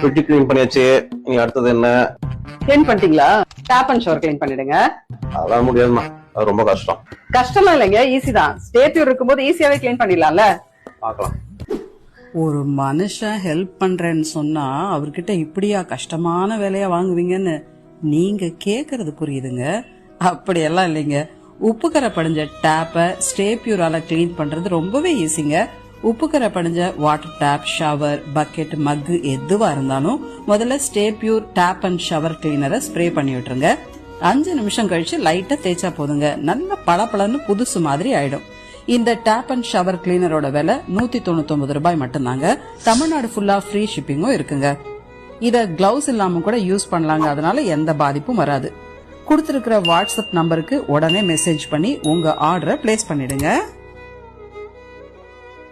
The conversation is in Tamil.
ஃப்ரிட்ஜ் கிளீன் பண்ணியாச்சு. நீ அடுத்தது என்ன? கிளீன் பண்ணிட்டீங்களா? டேப் அண்ட் ஷவர் கிளீன் பண்ணிடுங்க. அதெல்லாம் முடியாதுமா, அது ரொம்ப கஷ்டம். கஷ்டமா இல்லைங்க, ஈஸி தான். ஸ்டேப்யூர் இருக்கும்போது ஈஸியாவே கிளீன் பண்ணிடலாம்ல. பார்க்கலாம். ஒரு மனுஷன் ஹெல்ப் பண்றேன்னு சொன்னா அவர்கிட்ட இப்படியா கஷ்டமான வேலையா வாங்குவீங்கன்னு நீங்க கேக்குறது புரியுதுங்க. அப்படியெல்லாம் இல்லைங்க. உப்புக்கரை படிஞ்ச டேப்பை ஸ்டேப்யூரால கிளீன் பண்றது ரொம்பவே ஈஸிங்க. Uppukara படிஞ்ச water tape, shower, bucket, மக்கு எதுவா இருந்தாலும் முதல்ல ஸ்டேப்யூர் டேப் அண்ட் ஷவர் கிளீனரை ஸ்ப்ரே பண்ணி விட்டுருங்க. 5 நிமிஷம் கழிச்சு லைட்டா தேய்ச்சா போதுங்க, நல்ல பளபளன்னு புதுசு மாதிரி ஆயிடும். இந்த டேப் அண்ட் ஷவர் கிளீனரோட விலை 199 ரூபாய் மட்டும்தாங்க. தமிழ்நாடு ஃபுல்லா ஃப்ரீ ஷிப்பிங்கும் இருக்குங்க. இத கிளவுஸ் இல்லாம கூட யூஸ் பண்ணலாங்க, அதனால எந்த பாதிப்பும் வராது. கொடுத்திருக்கிற வாட்ஸ்அப் நம்பருக்கு உடனே மெசேஜ் பண்ணி உங்க ஆர்டரை பிளேஸ் பண்ணிடுங்க.